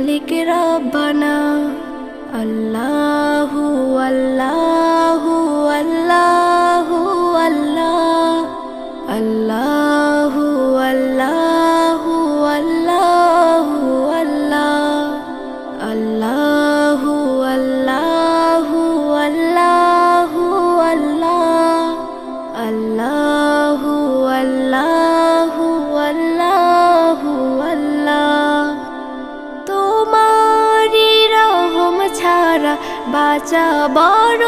মালিক রব্বানা। আল্লাহু আল্লাহু আল্লাহু আল্লাহ, আল্লাহু আল্লাহু আল্লাহু আল্লাহ, আল্লাহু আল্লাহু আল্লাহু আল্লাহ, আল্লাহু আল্লাহু আল্লাহু আল্লাহ। তোমারি রহম ছাড়া বাঁচা বড়